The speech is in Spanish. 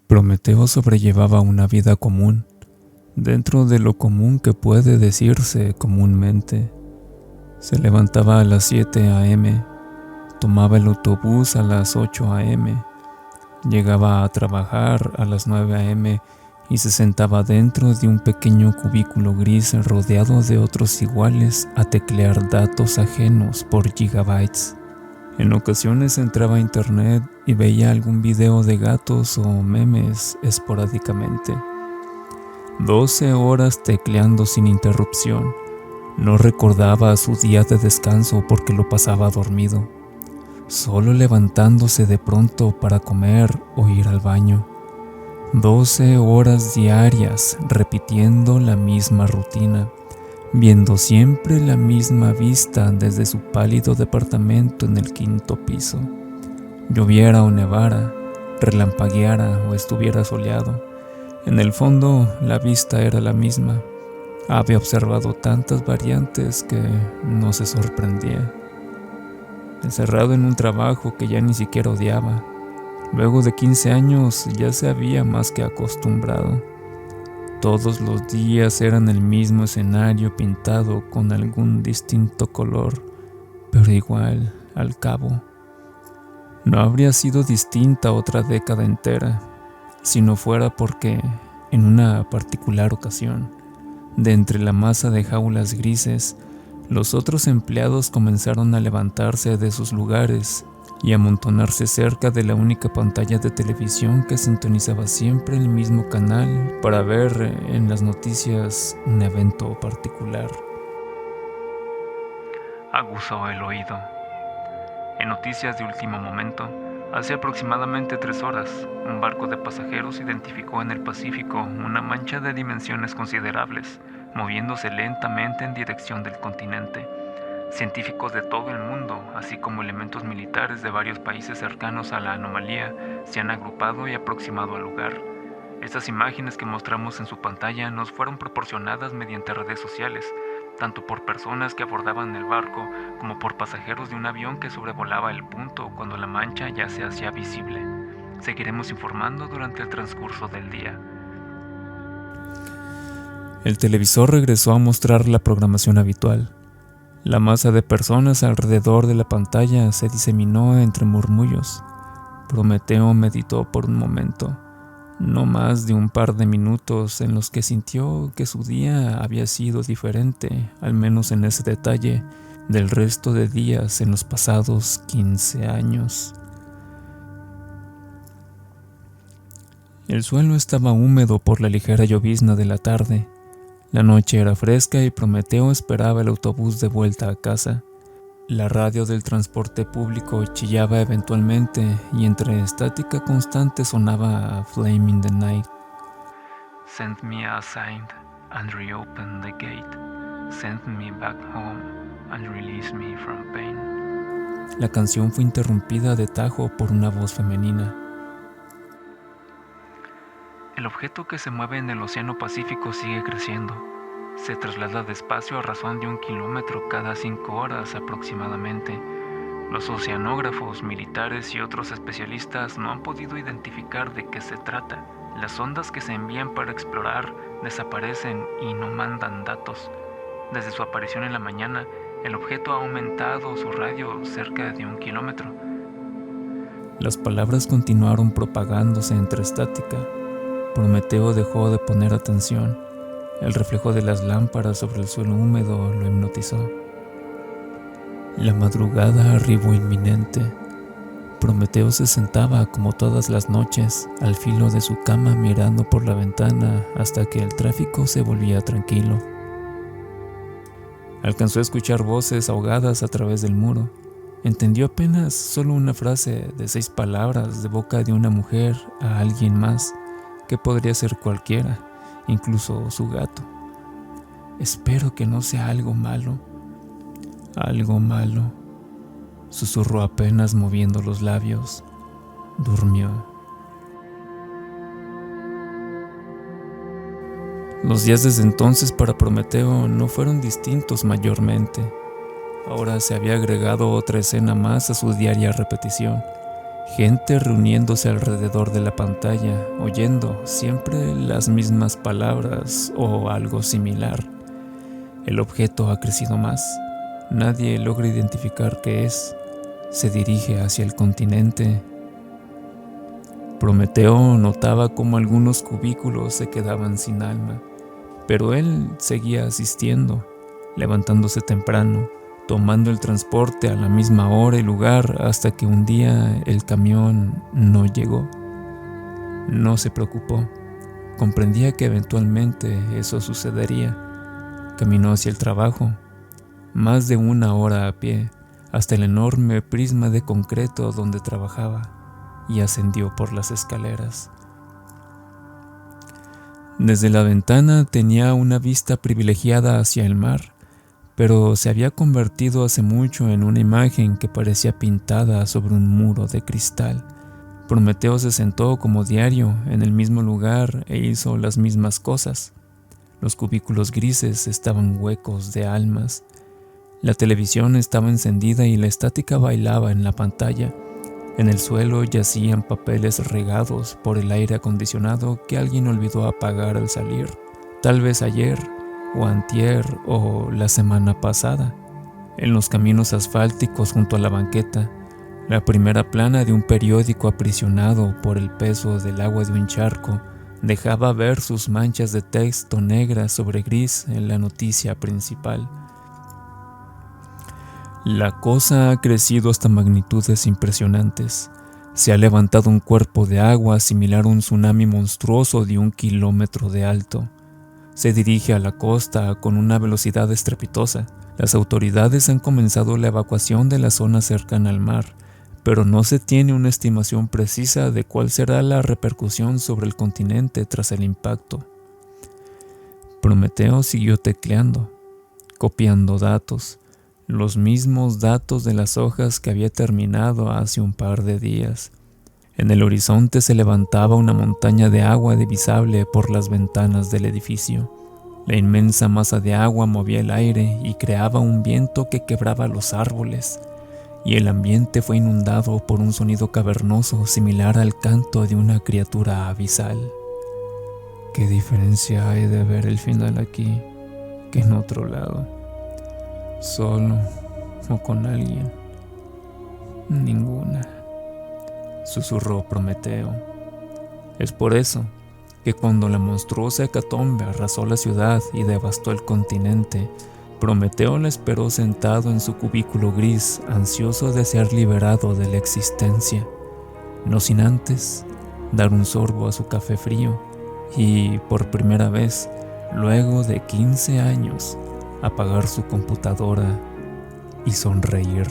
Prometeo sobrellevaba una vida común, dentro de lo común que puede decirse comúnmente. Se levantaba a las 7 a.m., tomaba el autobús a las 8 a.m., llegaba a trabajar a las 9 a.m. y se sentaba dentro de un pequeño cubículo gris rodeado de otros iguales a teclear datos ajenos por gigabytes. En ocasiones entraba a internet y veía algún video de gatos o memes esporádicamente. 12 horas tecleando sin interrupción. No recordaba su día de descanso porque lo pasaba dormido, solo levantándose de pronto para comer o ir al baño. 12 horas diarias repitiendo la misma rutina, viendo siempre la misma vista desde su pálido departamento en el 5º piso. Lloviera o nevara, relampagueara o estuviera soleado, en el fondo la vista era la misma. Había observado tantas variantes que no se sorprendía. Encerrado en un trabajo que ya ni siquiera odiaba, luego de 15 años ya se había más que acostumbrado. Todos los días eran el mismo escenario pintado con algún distinto color, pero igual al cabo. No habría sido distinta otra década entera, si no fuera porque, en una particular ocasión, de entre la masa de jaulas grises, los otros empleados comenzaron a levantarse de sus lugares y amontonarse cerca de la única pantalla de televisión que sintonizaba siempre el mismo canal para ver en las noticias un evento particular. Aguzó el oído. En noticias de último momento, hace aproximadamente 3 horas, un barco de pasajeros identificó en el Pacífico una mancha de dimensiones considerables, moviéndose lentamente en dirección del continente. Científicos de todo el mundo, así como elementos militares de varios países cercanos a la anomalía, se han agrupado y aproximado al lugar. Estas imágenes que mostramos en su pantalla nos fueron proporcionadas mediante redes sociales, tanto por personas que abordaban el barco como por pasajeros de un avión que sobrevolaba el punto cuando la mancha ya se hacía visible. Seguiremos informando durante el transcurso del día. El televisor regresó a mostrar la programación habitual. La masa de personas alrededor de la pantalla se diseminó entre murmullos. Prometeo meditó por un momento, no más de un par de minutos, en los que sintió que su día había sido diferente, al menos en ese detalle, del resto de días en los pasados 15 años. El suelo estaba húmedo por la ligera llovizna de la tarde. La noche era fresca y Prometeo esperaba el autobús de vuelta a casa. La radio del transporte público chillaba eventualmente y entre estática constante sonaba Flame in the Night. Send me a sign and reopen the gate. Send me back home and release me from pain. La canción fue interrumpida de tajo por una voz femenina. El objeto que se mueve en el Océano Pacífico sigue creciendo. Se traslada despacio a razón de 1 kilómetro cada 5 horas aproximadamente. Los oceanógrafos, militares y otros especialistas no han podido identificar de qué se trata. Las ondas que se envían para explorar desaparecen y no mandan datos. Desde su aparición en la mañana, el objeto ha aumentado su radio cerca de 1 kilómetro. Las palabras continuaron propagándose entre estática. Prometeo dejó de poner atención. El reflejo de las lámparas sobre el suelo húmedo lo hipnotizó. La madrugada arribó inminente. Prometeo se sentaba como todas las noches al filo de su cama mirando por la ventana hasta que el tráfico se volvía tranquilo. Alcanzó a escuchar voces ahogadas a través del muro. Entendió apenas solo una frase de 6 palabras de boca de una mujer a alguien más, que podría ser cualquiera, incluso su gato. Espero que no sea algo malo. Algo malo, susurró apenas moviendo los labios. Durmió. Los días desde entonces para Prometeo no fueron distintos mayormente. Ahora se había agregado otra escena más a su diaria repetición. gente reuniéndose alrededor de la pantalla, oyendo siempre las mismas palabras o algo similar. El objeto ha crecido más. Nadie logra identificar qué es. Se dirige hacia el continente. Prometeo notaba cómo algunos cubículos se quedaban sin alma, pero él seguía asistiendo, levantándose temprano, tomando el transporte a la misma hora y lugar hasta que un día el camión no llegó. No se preocupó. Comprendía que eventualmente eso sucedería. Caminó hacia el trabajo, más de 1 hora a pie, hasta el enorme prisma de concreto donde trabajaba, y ascendió por las escaleras. Desde la ventana tenía una vista privilegiada hacia el mar, pero se había convertido hace mucho en una imagen que parecía pintada sobre un muro de cristal. Prometeo se sentó como diario en el mismo lugar e hizo las mismas cosas. Los cubículos grises estaban huecos de almas. La televisión estaba encendida y la estática bailaba en la pantalla. En el suelo yacían papeles regados por el aire acondicionado que alguien olvidó apagar al salir, tal vez ayer o antier o la semana pasada. En los caminos asfálticos junto a la banqueta, la primera plana de un periódico aprisionado por el peso del agua de un charco dejaba ver sus manchas de texto negras sobre gris en la noticia principal. La cosa ha crecido hasta magnitudes impresionantes. Se ha levantado un cuerpo de agua similar a un tsunami monstruoso de 1 kilómetro de alto. Se dirige a la costa con una velocidad estrepitosa. Las autoridades han comenzado la evacuación de la zona cercana al mar, pero no se tiene una estimación precisa de cuál será la repercusión sobre el continente tras el impacto. Prometeo siguió tecleando, copiando datos, los mismos datos de las hojas que había terminado hace un par de días. En el horizonte se levantaba una montaña de agua divisable por las ventanas del edificio. La inmensa masa de agua movía el aire y creaba un viento que quebraba los árboles, y el ambiente fue inundado por un sonido cavernoso similar al canto de una criatura abisal. ¿Qué diferencia hay de ver el final aquí que en otro lado? ¿Solo o con alguien? Ninguna, susurró Prometeo. Es por eso que cuando la monstruosa hecatombe arrasó la ciudad y devastó el continente, Prometeo la esperó sentado en su cubículo gris, ansioso de ser liberado de la existencia, no sin antes dar un sorbo a su café frío y, por primera vez, luego de 15 años, apagar su computadora y sonreír.